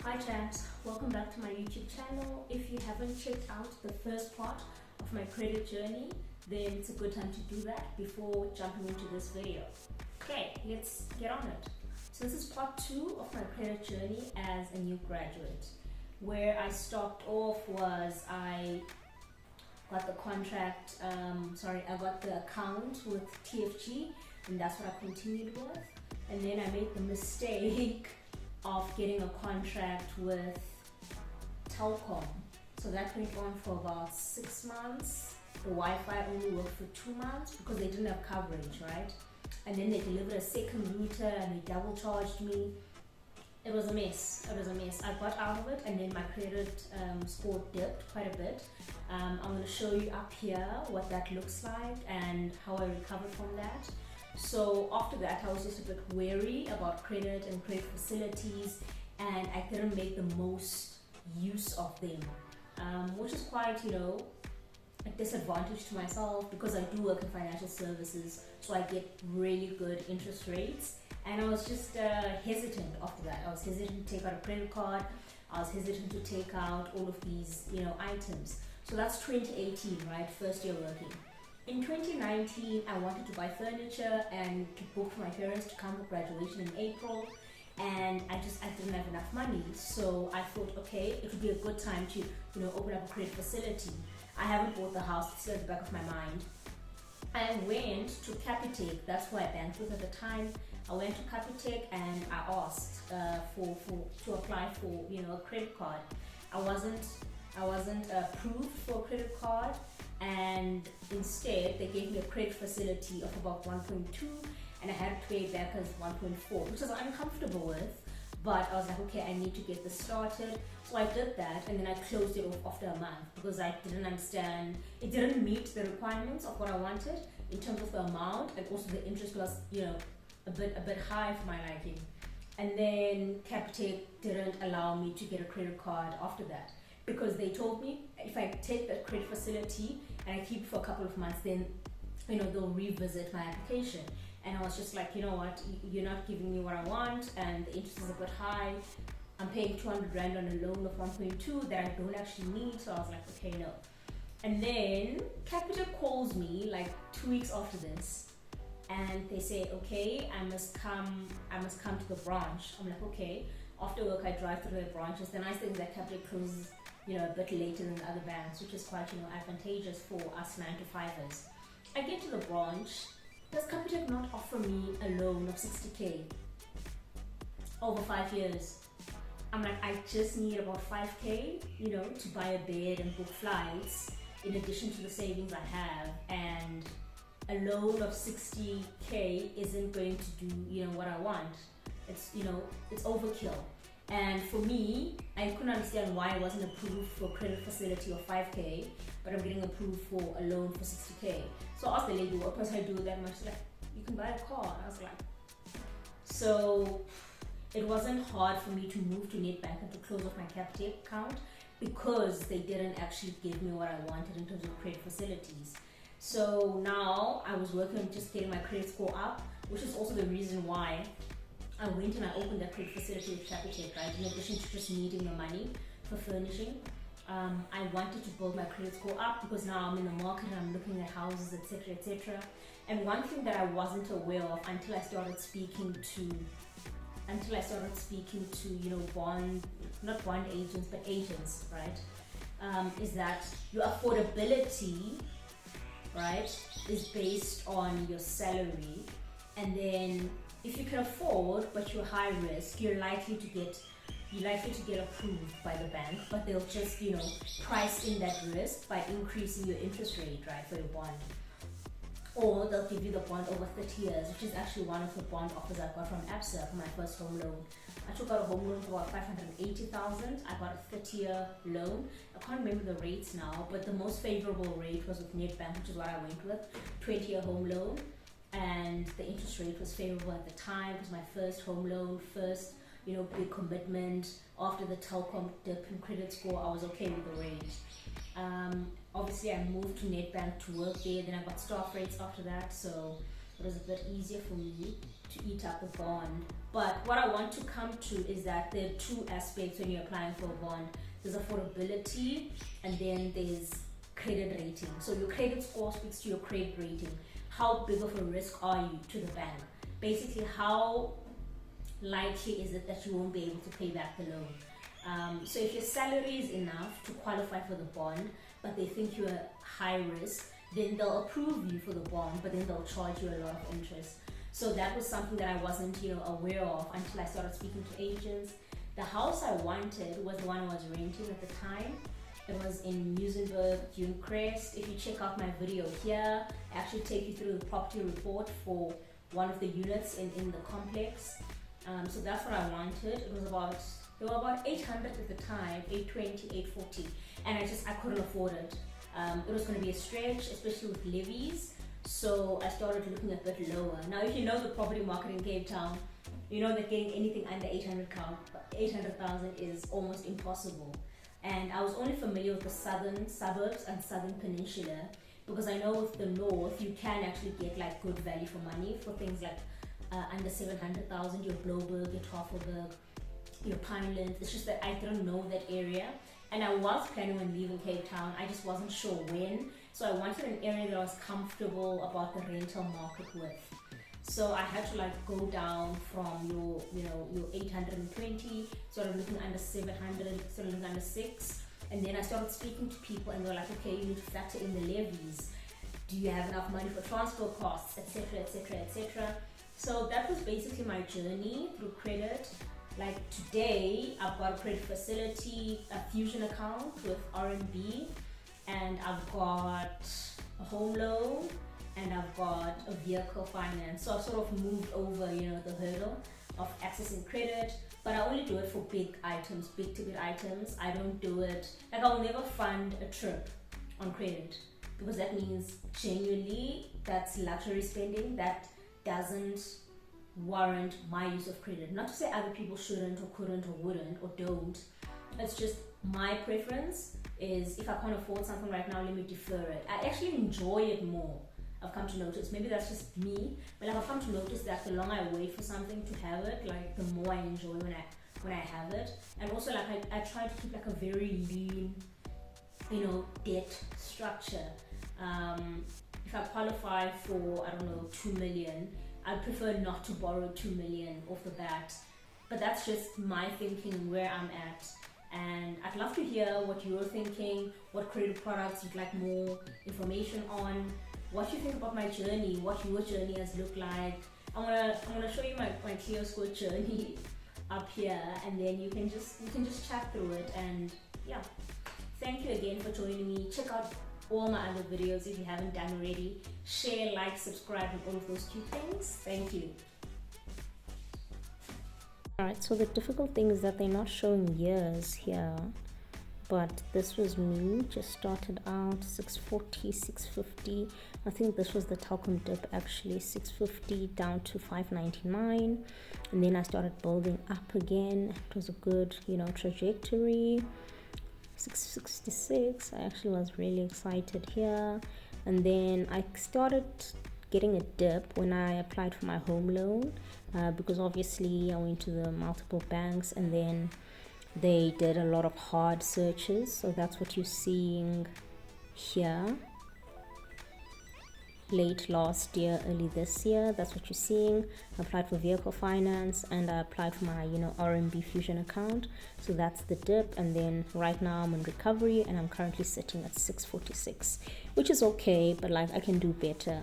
Hi champs, welcome back to my YouTube channel. If you haven't checked out the first part of my credit journey, then it's a good time to do that before jumping into this video. Okay, let's get on it. So this is part 2 of my credit journey as a new graduate. Where I stopped off was I got the contract, I got the account with TFG, and that's what I continued with. And then I made the mistake of getting a contract with Telkom. So that went on for about 6 months. The Wi-Fi only worked for 2 months because they didn't have coverage, right? And then they delivered a second router and they double charged me. It was a mess. I got out of it and then my credit score dipped quite a bit. I'm going to show you up here what that looks like and how I recovered from that. So after that, I was just a bit wary about credit and credit facilities, and I didn't make the most use of them, which is quite, a disadvantage to myself because I do work in financial services, so I get really good interest rates. And I was just hesitant after that. I was hesitant to take out a credit card. I was hesitant to take out all of these, items. So that's 2018, right? First year working. In 2019, I wanted to buy furniture and to book for my parents to come for graduation in April, and I didn't have enough money. So I thought, okay, it would be a good time to, open up a credit facility. I haven't bought the house; it's still at the back of my mind. I went to Capitec. That's who I banked with at the time. I went to Capitec and I asked to apply for, a credit card. I wasn't approved for a credit card. And instead they gave me a credit facility of about 1.2 and I had to pay back as 1.4, which I was uncomfortable with, but I was like, okay, I need to get this started. So I did that and then I closed it off after a month because I didn't understand, it didn't meet the requirements of what I wanted in terms of the amount, and also the interest was a bit high for my liking. And then Capitec didn't allow me to get a credit card after that, because they told me if I take that credit facility and I keep it for a couple of months, then they'll revisit my application. And I was just like, you know what, you're not giving me what I want and the interest is a bit high. I'm paying 200 Rand on a loan of 1.2 that I don't actually need. So I was like, okay, no. And then Capitec calls me like 2 weeks after this and they say, okay, I must come to the branch. I'm like, okay. After work, I drive through the branches. The nice thing is that Capitec closes a bit later than the other banks, which is quite, advantageous for us 9-to-5ers. I get to the branch. Does Capitec not offer me a loan of 60k over 5 years? I'm like, I just need about 5k, to buy a bed and book flights, in addition to the savings I have, and a loan of 60k isn't going to do, what I want. It's, it's overkill. And for me, I couldn't understand why I wasn't approved for a credit facility of 5k, but I'm getting approved for a loan for 60k. So I asked the lady, what must I do with that? And she's like, you can buy a car. And I was like, so it wasn't hard for me to move to Nedbank and to close off my Capitec account because they didn't actually give me what I wanted in terms of credit facilities. So now I was working on just getting my credit score up, which is also the reason why I went and I opened that credit facility with Capitec, right? In addition to just needing the money for furnishing, I wanted to build my credit score up because now I'm in the market and I'm looking at houses, etc., etc. And one thing that I wasn't aware of until I started speaking to not bond agents, but agents, right? Is that your affordability, right, is based on your salary, and then if you can afford but you're high risk, you're likely to get approved by the bank, but they'll just price in that risk by increasing your interest rate, right, for your bond. Or they'll give you the bond over 30 years, which is actually one of the bond offers I got from ABSA for my first home loan. I took out a home loan for about 580,000. I got a 30-year loan. I can't remember the rates now, but the most favorable rate was with Nedbank, which is what I went with, 20-year home loan. And the interest rate was favorable at the time. It was my first home loan, first big commitment. After the Telkom dip in credit score, I was okay with the rate. Obviously I moved to Nedbank to work there, then I got staff rates after that, so it was a bit easier for me to eat up the bond. But what I want to come to is that there are two aspects when you're applying for a bond. There's affordability, and then there's credit rating. So your credit score speaks to your credit rating. How big of a risk are you to the bank? Basically, how likely is it that you won't be able to pay back the loan? So if your salary is enough to qualify for the bond, but they think you're high risk, then they'll approve you for the bond, but then they'll charge you a lot of interest. So that was something that I wasn't, aware of until I started speaking to agents. The house I wanted was the one I was renting at the time. It was in Muizenberg, Junecrest. If you check out my video here, I actually take you through the property report for one of the units in the complex. So that's what I wanted. They were about 800 at the time, 820, 840, and I couldn't afford it. It was going to be a stretch, especially with levies. So I started looking a bit lower. Now, if you know the property market in Cape Town, you know that getting anything under 800,000 is almost impossible. And I was only familiar with the southern suburbs and southern peninsula, because I know with the north you can actually get like good value for money for things like under 700,000, your Bloberg, your Tafelberg, your Pinelands. It's just that I didn't know that area, and I was planning on leaving Cape Town. I just wasn't sure when. So I wanted an area that I was comfortable about the rental market with. So I had to like go down from your 820, sort of looking under 700, sort of looking under 6. And then I started speaking to people, and they were like, okay, you need to factor in the levies. Do you have enough money for transport costs, etc., etc., etc. So that was basically my journey through credit. Like today, I've got a credit facility, a fusion account with RMB, and I've got a home loan, and I've got a vehicle finance. So I've sort of moved over, the hurdle of accessing credit, but I only do it for big items, big ticket items. I don't do it, like I'll never fund a trip on credit, because that means genuinely that's luxury spending that doesn't warrant my use of credit. Not to say other people shouldn't or couldn't or wouldn't or don't. It's just my preference is, if I can't afford something right now, let me defer it. I actually enjoy it more. I've come to notice, maybe that's just me, but like I've come to notice that the longer I wait for something to have it, like the more I enjoy when I have it. And also like I try to keep like a very lean, debt structure. If I qualify for, 2 million, I'd prefer not to borrow 2 million off the bat. But that's just my thinking, where I'm at. And I'd love to hear what you're thinking, what credit products you'd like more information on, what you think about my journey, what your journey has looked like. I'm gonna show you my ClearScore journey up here, and then you can just chat through it. And yeah, thank you again for joining me. Check out all my other videos if you haven't done already. Share, like, subscribe, and all of those cute things. Thank you. Alright, so the difficult thing is that they're not showing years here, but this was me, just started out 640, 650. I think this was the Telkom dip actually, 650 down to 599, and then I started building up again. It was a good trajectory. 666, I actually was really excited here, and then I started getting a dip when I applied for my home loan, because obviously I went to the multiple banks, and then they did a lot of hard searches. So that's what you're seeing here. Late last year, early this year, that's what you're seeing. I applied for vehicle finance, and I applied for my RMB fusion account. So that's the dip, and then right now I'm in recovery, and I'm currently sitting at 646, which is okay, but like I can do better.